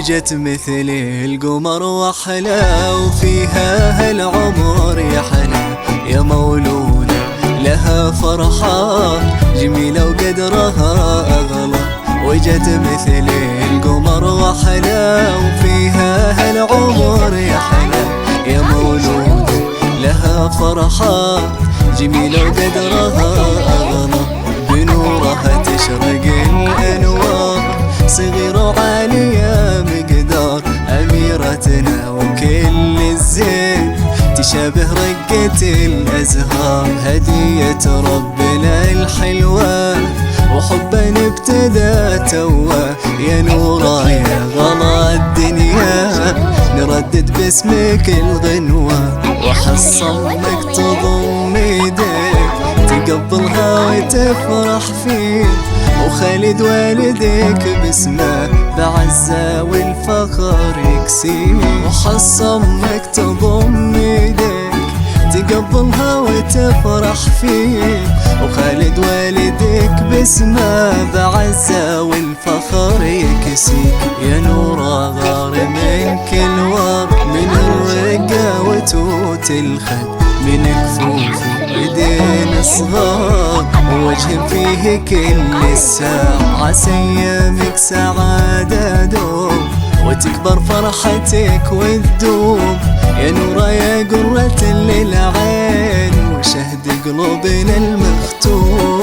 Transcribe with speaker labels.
Speaker 1: وجت مثل القمر وحلا، وفيها هالعمر يا حلا يا مولودة لها فرحة جميلة وقدرها أغلى. وجت مثل القمر وحلا، وفيها هالعمر يا حلا يا مولودة لها فرحة جميلة وقدرها أغلى. بنورها تشرق الأنوار، صغيرة وعالية مقدار أميرتنا وكل الزين، تشابه رقة الأزهار. هدية ربنا الحلوة وحبا ابتدى توه، يا نورا يا غلا الدنيا نردد باسمك الغنوة. وحصمك تضم ايديك تقبلها وتفرح فيك، وخالد والديك باسمه بعزة والفخر يكسيك. وحصمك تضم ايديك تقبلها وتفرح فيك، وخالد والديك باسمه بعزة والفخر يكسيك. يا نورا غار من كل ور، من الرقة وتوت الخد، من كفوف ايدين صغار، ووجه فيه كل الساعة. عسى ايامك سعادة دوم، وتكبر فرحتك وتدوم. يا نورا يا قرة للعين، وشهد قلوبنا المختوم.